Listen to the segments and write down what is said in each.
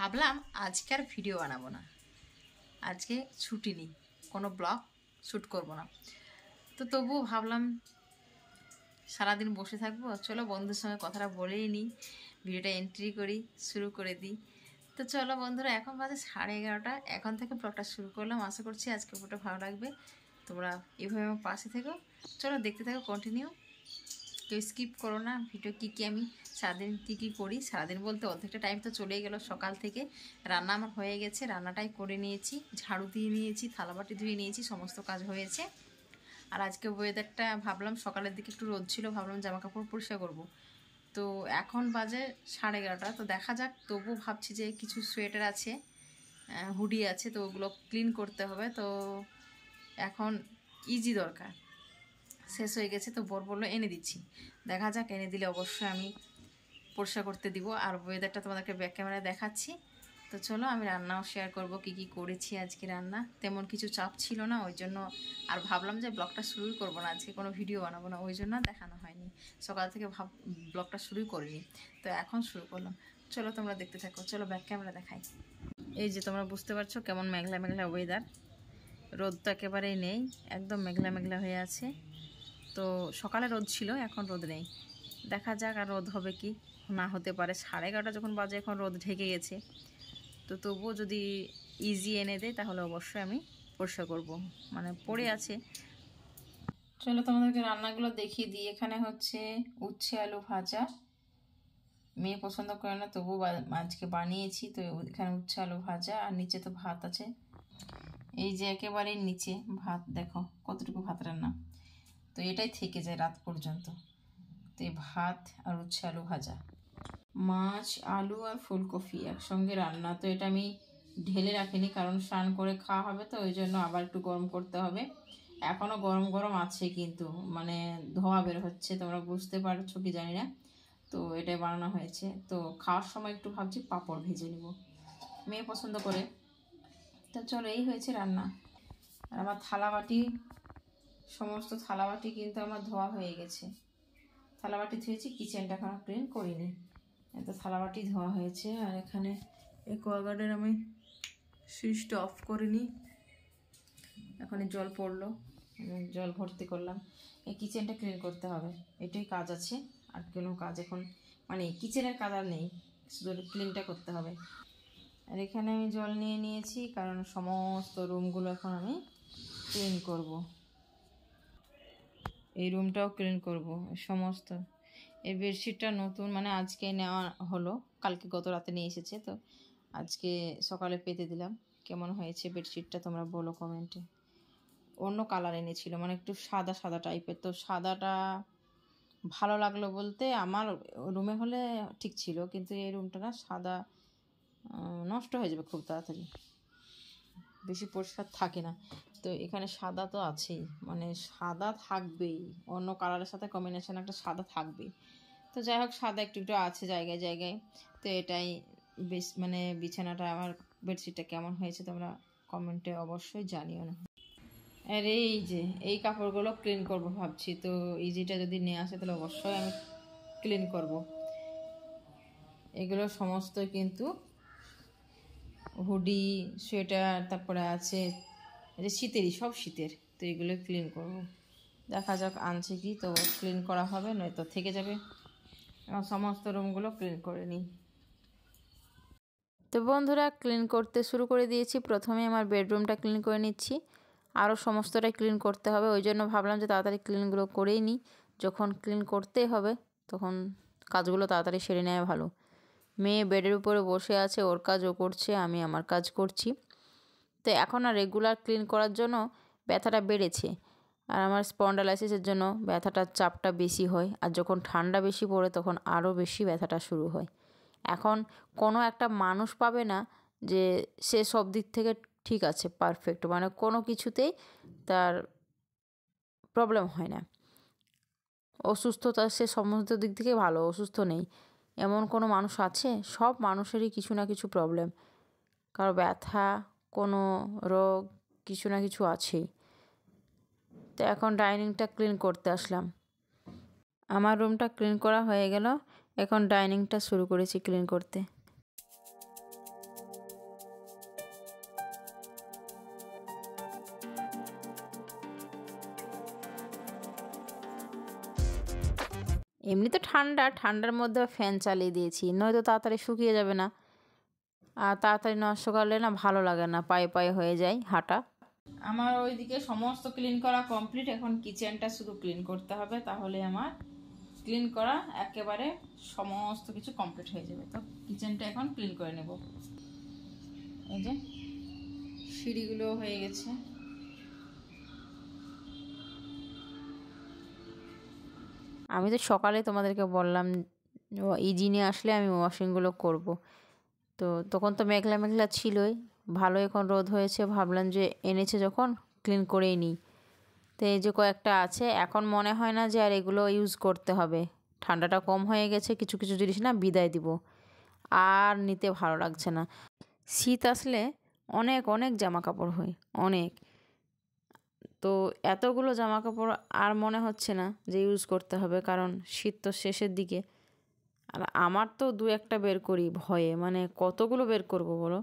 ভাবলাম আজকে আর ভিডিও বানাবো না, আজকে ছুটি নিই, কোনো ব্লগ শ্যুট করব না। তো তবুও ভাবলাম সারাদিন বসে থাকবো, চলো বন্ধুর সঙ্গে কথাটা বলেই নিই, ভিডিওটা এন্ট্রি করি, শুরু করে দিই। তো চলো বন্ধুরা, এখন বাজে 11:30, এখন থেকে ব্লগটা শুরু করলাম। আশা করছি আজকে ভিডিওটা ভালো লাগবে, তোমরা এভাবে আমার পাশে থেকো। চলো দেখতে থাকো, কন্টিনিউ, কেউ স্কিপ করো না। ভিডিও কী আমি সারাদিন কী করি, সারাদিন বলতে অর্ধেকটা টাইম তো চলেই গেল। সকাল থেকে রান্না আমার হয়ে গেছে, রান্নাটাই করে নিয়েছি, ঝাড়ু দিয়ে নিয়েছি, থালাবাটি ধুয়ে নিয়েছি, সমস্ত কাজ হয়েছে। আর আজকে ওয়েদারটা ভাবলাম, সকালের দিকে একটু রোদ ছিল, ভাবলাম জামা কাপড় পরিষ্কার করবো। তো এখন বাজে 11:30, তো দেখা যাক। তবু ভাবছি যে কিছু সোয়েটার আছে, হুডি আছে, তো ওগুলো ক্লিন করতে হবে। তো এখন ইজি দরকার, শেষ হয়ে গেছে, তো বর বললো এনে দিচ্ছি। দেখা যাক, এনে দিলে অবশ্যই আমি পরিষ্কার করতে দিব। আর ওয়েদারটা তোমাদেরকে ব্যাক ক্যামেরায় দেখাচ্ছি। তো চলো, আমি রান্নাও শেয়ার করব, কি কি করেছি আজকে। রান্না তেমন কিছু চাপ ছিল না, ওই জন্য আর ভাবলাম যে ব্লগটা শুরুই করবো না, আজকে কোনো ভিডিও বানাবো না, ওই জন্য দেখানো হয়নি। সকাল থেকে ব্লগটা শুরুই করিনি, তো এখন শুরু করলাম। চলো তোমরা দেখতে থাকো, চলো ব্যাক ক্যামেরা দেখাই। এই যে তোমরা বুঝতে পারছো কেমন মেঘলা মেঘলা ওয়েদার, রোদ তো একেবারেই নেই, একদম মেঘলা মেঘলা হয়ে আছে। তো সকালে রোদ ছিল, এখন রোদ নেই। দেখা যাক আর রোদ হবে কি না, হতে পারে 11:30 যখন বাজে, এখন রোদ ঢেকে গেছে। তো তবুও যদি ইজি এনে দেয় তাহলে অবশ্যই আমি পরিষ্কার করব, মানে পড়ে আছে। চলো তোমাদেরকে রান্নাগুলো দেখিয়ে দিই। এখানে হচ্ছে উচ্ছে আলু ভাজা, মেয়ে পছন্দ করে না, তবু আজকে বানিয়েছি। তো এখানে উচ্ছে আলু ভাজা, আর নিচে তো ভাত আছে। এই যে একেবারে নিচে ভাত, দেখো কতটুকু ভাত রান্না, তো এটাই থেকে যায় রাত পর্যন্ত। তো এই ভাত আর উচ্ছে আলু ভাজা, মাছ আলু আর ফুলকপি একসঙ্গে রান্না। তো এটা আমি ঢেলে রাখিনি, কারণ স্নান করে খাওয়া হবে, তো ওই জন্য আবার একটু গরম করতে হবে। এখনও গরম গরম আছে, কিন্তু মানে ধোয়া বের হচ্ছে, তোমরা বুঝতে পারছো কি জানি না। তো এটাই বানানো হয়েছে। তো খাওয়ার সময় একটু ভাবছি পাঁপড় ভেজে নিব, মেয়ে পছন্দ করে। তো চলো, এই হয়েছে রান্না। আর আমার থালাবাটি, সমস্ত থালাবাটি কিন্তু আমার ধোয়া হয়ে গেছে। থালাবাটি ধুয়েছি, কিচেনটা এখনো ক্লিন করিনি, এত থালাবাটি ধোয়া হয়েছে। আর এখানে অ্যাকোয়াগার্ডের আমি সুইচটা অফ করিনি, এখন জল পড়লো, জল ভর্তি করলাম। এই কিচেনটা ক্লিন করতে হবে, এটাই কাজ আছে, আর কোনো কাজ এখন মানে কিচেনের কাজ আর নেই, শুধু ক্লিনটা করতে হবে। আর এখানে আমি জল নিয়ে নিয়েছি, কারণ সমস্ত রুমগুলো এখন আমি ক্লিন করব। এই রুমটাও ক্লিন করব সমস্ত। এই বেডশিটটা নতুন, মানে আজকে নেওয়া হলো, কালকে গত রাতে নিয়ে এসেছে, তো আজকে সকালে পেতে দিলাম। কেমন হয়েছে বেডশিটটা তোমরা বলো কমেন্টে। অন্য কালার এনেছিল, মানে একটু সাদা সাদা টাইপের, তো সাদাটা ভালো লাগলো বলতে আমার রুমে হলে ঠিক ছিল, কিন্তু এই রুমটা না সাদা নষ্ট হয়ে যাবে খুব তাড়াতাড়ি, বেশি পরিষ্কার থাকে না। তো এখানে সাদা তো আছেই, মানে সাদা থাকবেই, অন্য কালারের সাথে কম্বিনেশন একটা সাদা থাকবেই। তো যাই হোক, সাদা একটু একটু আছে জায়গায় জায়গায়। তো এটাই বেশ, মানে বিছানাটা আমার বেডশিটটা কেমন হয়েছে তোমরা কমেন্টে অবশ্যই জানিও না। আর এই যে এই কাপড়গুলো ক্লিন করব ভাবছি, তো ইজিটা যদি নিয়ে আসে তাহলে অবশ্যই আমি ক্লিন করব। এগুলো সমস্ত কিন্তু হুডি, সোয়েটার, তারপরে আছে যে শীতেরই, সব শীতের। তো এগুলো ক্লিন করব, দেখা যাক আনছে কি, তো ক্লিন করা হবে, নয়তো থেকে যাবে। এবং সমস্ত রুমগুলো ক্লিন করে নিই। তো বন্ধুরা, ক্লিন করতে শুরু করে দিয়েছি। প্রথমে আমার বেডরুমটা ক্লিন করে নিচ্ছি, আরও সমস্তটাই ক্লিন করতে হবে, ওই জন্য ভাবলাম যে তাড়াতাড়ি ক্লিনগুলো করেই নিই। যখন ক্লিন করতেই হবে তখন কাজগুলো তাড়াতাড়ি সেরে নেওয়া ভালো। মেয়ে বেডের উপরে বসে আছে, ওর কাজ ও করছে, আমি আমার কাজ করছি। তো এখন আর রেগুলার ক্লিন করার জন্য ব্যথাটা বেড়েছে, আর আমার স্পন্ডালাইসিসের জন্য ব্যথাটার চাপটা বেশি হয়, আর যখন ঠান্ডা বেশি পড়ে তখন আরও বেশি ব্যথাটা শুরু হয়। এখন কোনো একটা মানুষ পাবে না যে সে সব দিক থেকে ঠিক আছে, পারফেক্ট, মানে কোনো কিছুতেই তার প্রবলেম হয় না, অসুস্থতা সে সমস্ত দিক থেকে ভালো, অসুস্থ নেই এমন কোনো মানুষ আছে? সব মানুষেরই কিছু না কিছু প্রবলেম, কারো ব্যথা, কোনো রোগ, কিছু না কিছু আছেই। তো এখন ডাইনিংটা ক্লিন করতে আসলাম। আমার রুমটা ক্লিন করা হয়ে গেল, এখন ডাইনিংটা শুরু করেছি ক্লিন করতে। এমনি তো ঠান্ডা, ঠান্ডার মধ্যে ফ্যান চালিয়ে দিয়েছি, নয়তো তাড়াতাড়ি শুকিয়ে যাবে না। আর তাড়াতাড়ি নষ্ট করলে না ভালো লাগে না, পায়ে পায়ে হয়ে যায় হাঁটা। আমার ওইদিকে সমস্ত ক্লিন করা কমপ্লিট, এখন কিচেনটা শুধু ক্লিন করতে হবে, তাহলে আমার ক্লিন করা একেবারে সমস্ত কিছু কমপ্লিট হয়ে যাবে। তো কিচেনটা এখন ক্লিন করে নেব। এই যে সিঁড়িগুলো হয়ে গেছে। আমি তো সকালে তোমাদেরকে বললাম ইজি নিয়ে আসলে আমি ওয়াশিংগুলো করব। তো তখন তো মেঘলা মেঘলা ছিলই, ভালো এখন রোদ হয়েছে, ভাবলাম যে এনেছে যখন ক্লিন করেই নিই। তো এই যে কয়েকটা আছে, এখন মনে হয় না যে আর এগুলো ইউজ করতে হবে। ঠান্ডাটা কম হয়ে গেছে, কিছু কিছু জিনিস না বিদায় দিব, আর নিতে ভালো লাগছে না। শীত আসলে অনেক অনেক জামা কাপড় হয়, অনেক। তো এতগুলো জামা কাপড় আর মনে হচ্ছে না যে ইউজ করতে হবে, কারণ শীত তো শেষের দিকে। আর আমার তো দু একটা বের করি ভয়ে, মানে কতগুলো বের করব বলো,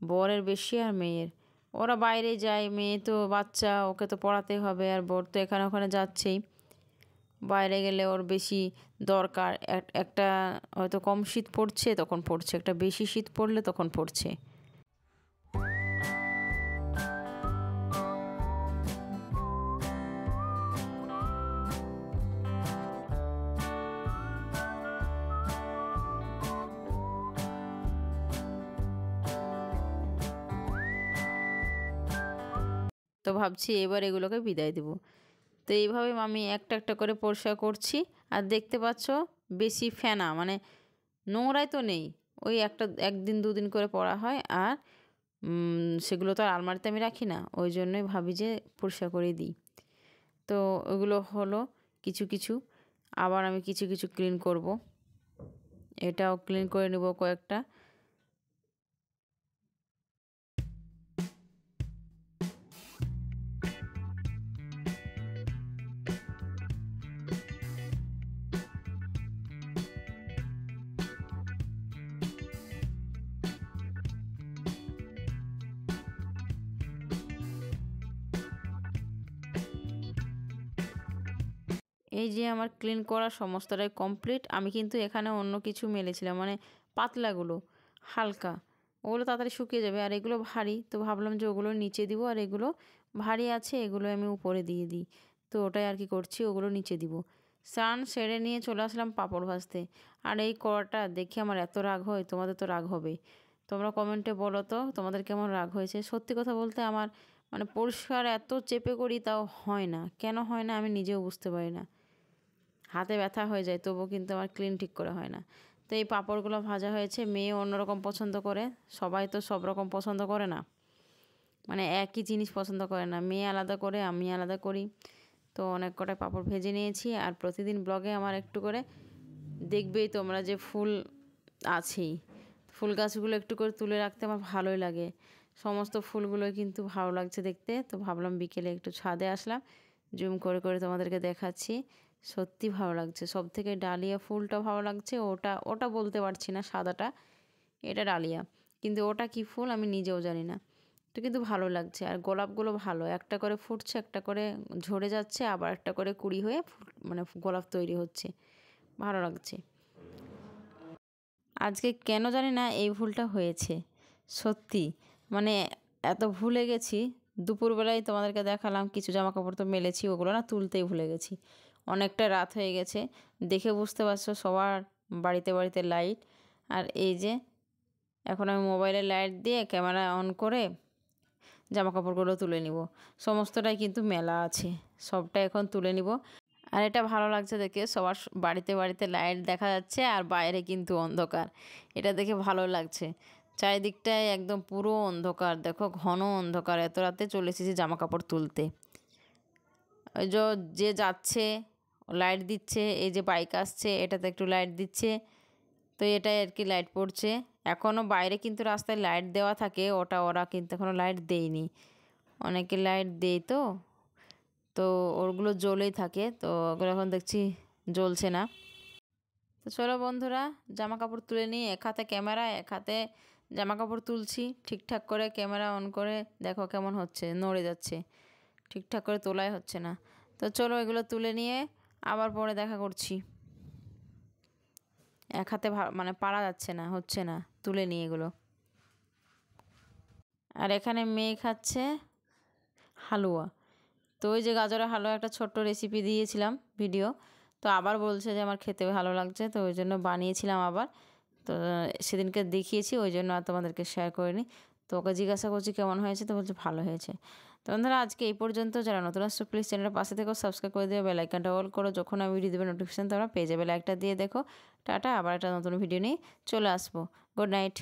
বরের বেশি আর মেয়ের। ওরা বাইরে যায়, মেয়ে তো বাচ্চা, ওকে তো পড়াতে হবে, আর বর তো এখানে ওখানে যাচ্ছেই। বাইরে গেলে ওর বেশি দরকার, একটা হয়তো কম শীত পড়ছে তখন পড়ছে, একটা বেশি শীত পড়লে তখন পড়ছে। তো ভাবছি এবার এগুলোকে বিদায় দেবো। তো এইভাবে আমি একটা একটা করে পরিষ্কার করছি। আর দেখতে পাচ্ছ বেশি ফেনা, মানে নোংরাই তো নেই, ওই একটা একদিন দুদিন করে পরা হয়। আর সেগুলো তো আর আলমারিতে আমি রাখি না, ওই জন্যই ভাবি যে পরিষ্কার করে দিই। তো ওগুলো হলো কিছু কিছু, আবার আমি কিছু কিছু ক্লিন করব, এটাও ক্লিন করে নেব কয়েকটা। এই যে আমার ক্লিন করা সমস্তটাই কমপ্লিট। আমি কিন্তু এখানে অন্য কিছু মেলেছিলাম, মানে পাতলাগুলো হালকা, ওগুলো তাড়াতাড়ি শুকিয়ে যাবে। আর এগুলো ভারী, তো ভাবলাম যে ওগুলো নিচে দিব, আর এগুলো ভারী আছে এগুলো আমি উপরে দিয়ে দিই। তো ওটাই আর কি করছি, ওগুলো নিচে দিব। স্নান সেরে নিয়ে চলে আসলাম পাঁপড় ভাজতে। আর এই কড়াটা দেখে আমার এত রাগ হয়, তোমাদের তো রাগ হবে। তোমরা কমেন্টে বলো তো তোমাদের কেমন রাগ হয়েছে। সত্যি কথা বলতে আমার মানে পরিষ্কার এত চেপে করি তাও হয় না, কেন হয় না আমি নিজেও বুঝতে পারি না। হাতে ব্যথা হয়ে যায়, তবুও কিন্তু আমার ক্লিন ঠিক করে হয় না। তো এই পাঁপড়গুলো ভাজা হয়েছে, মেয়ে অন্যরকম পছন্দ করে, সবাই তো সব রকম পছন্দ করে না, মানে একই জিনিস পছন্দ করে না, মেয়ে আলাদা করে আমি আলাদা করি। তো অনেক কটাই পাঁপড় ভেজে নিয়েছি। আর প্রতিদিন ব্লগে আমার একটু করে দেখবেই তোমরা যে ফুল আছেই, ফুল গাছগুলো একটু করে তুলে রাখতে আমার ভালোই লাগে। সমস্ত ফুলগুলোই কিন্তু ভালো লাগছে দেখতে। তো ভাবলাম বিকেলে একটু ছাদে আসলাম, জুম করে করে তোমাদেরকে দেখাচ্ছি। সত্যি ভালো লাগছে, সব থেকে ডালিয়া ফুলটা ভালো লাগছে। ওটা ওটা বলতে পারছি না, সাদাটা, এটা ডালিয়া, কিন্তু ওটা কি ফুল আমি নিজেও জানি না। তো কিন্তু ভালো লাগছে। আর গোলাপগুলো ভালো, একটা করে ফুটছে, একটা করে ঝরে যাচ্ছে, আবার একটা করে কুড়ি হয়ে মানে গোলাপ তৈরি হচ্ছে, ভালো লাগছে। আজকে কেন জানি না এই ভুলটা হয়েছে, সত্যি মানে এত ভুলে গেছি। দুপুরবেলায় তোমাদেরকে দেখালাম কিছু জামা কাপড় তো মেলেছি, ওগুলো না তুলতেই ভুলে গেছি। অনেকটা রাত হয়ে গেছে, দেখে বুঝতে পারছো সবার বাড়িতে বাড়িতে লাইট। আর এই যে এখন আমি মোবাইলে লাইট দিয়ে ক্যামেরা অন করে জামা কাপড়গুলো তুলে নিব। সমস্তটাই কিন্তু মেলা আছে, সবটা এখন তুলে নিব। আর এটা ভালো লাগছে দেখে, সবার বাড়িতে বাড়িতে লাইট দেখা যাচ্ছে, আর বাইরে কিন্তু অন্ধকার, এটা দেখে ভালো লাগছে। চারিদিকটায় একদম পুরো অন্ধকার, দেখো ঘন অন্ধকার। এত রাতে চলে এসেছি জামা কাপড় তুলতে। ওই যে যাচ্ছে লাইট দিচ্ছে, এই যে বাইক আসছে এটাতে একটু লাইট দিচ্ছে, তো এটাই আর কি লাইট পড়ছে। এখনও বাইরে কিন্তু রাস্তায় লাইট দেওয়া থাকে, ওরা কিন্তু এখনও লাইট দেয়নি, অনেকে লাইট দেয়। তো তো ওগুলো জ্বলেই থাকে, তো ওগুলো এখন দেখছি জ্বলছে না। তো চলো বন্ধুরা, জামা কাপড় তুলে নিই, এক হাতে ক্যামেরা এক হাতে জামা কাপড় তুলছি ঠিকঠাক করে। ক্যামেরা অন করে দেখো কেমন হচ্ছে, নড়ে যাচ্ছে, ঠিকঠাক করে তোলাই হচ্ছে না। তো চলো এগুলো তুলে নিয়ে আবার পরে দেখা করছি। এক হাতে মানে পারা যাচ্ছে না, হচ্ছে না, তুলে নিয়ে এগুলো। আর এখানে মেয়ে খাচ্ছে হালুয়া। তো ওই যে গাজরের হালুয়া একটা ছোট্ট রেসিপি দিয়েছিলাম ভিডিও, তো আবার বলছে যে আমার খেতে ভালো লাগছে, তো ওই জন্য বানিয়েছিলাম আবার। তো সেদিনকে দেখিয়েছি, ওই জন্য আর তোমাদেরকে শেয়ার করিনি। তো ওকে জিজ্ঞাসা করছি কেমন হয়েছে, তো বলছে ভালো হয়েছে। তো বন্ধুরা আজকে এই পর্যন্ত। যারা নতুন আসছো প্লিজ চ্যানেলের পাশে থেকেও সাবস্ক্রাইব করে দেবে, বেল আইকনটা অল করো, যখন আমি ভিডিও দেবে নোটিফিকেশান তোমরা পেয়ে যাবে। লাইকটা দিয়ে দেখো। টাটা, আবার একটা নতুন ভিডিও নিয়ে চলে আসবো। Good night.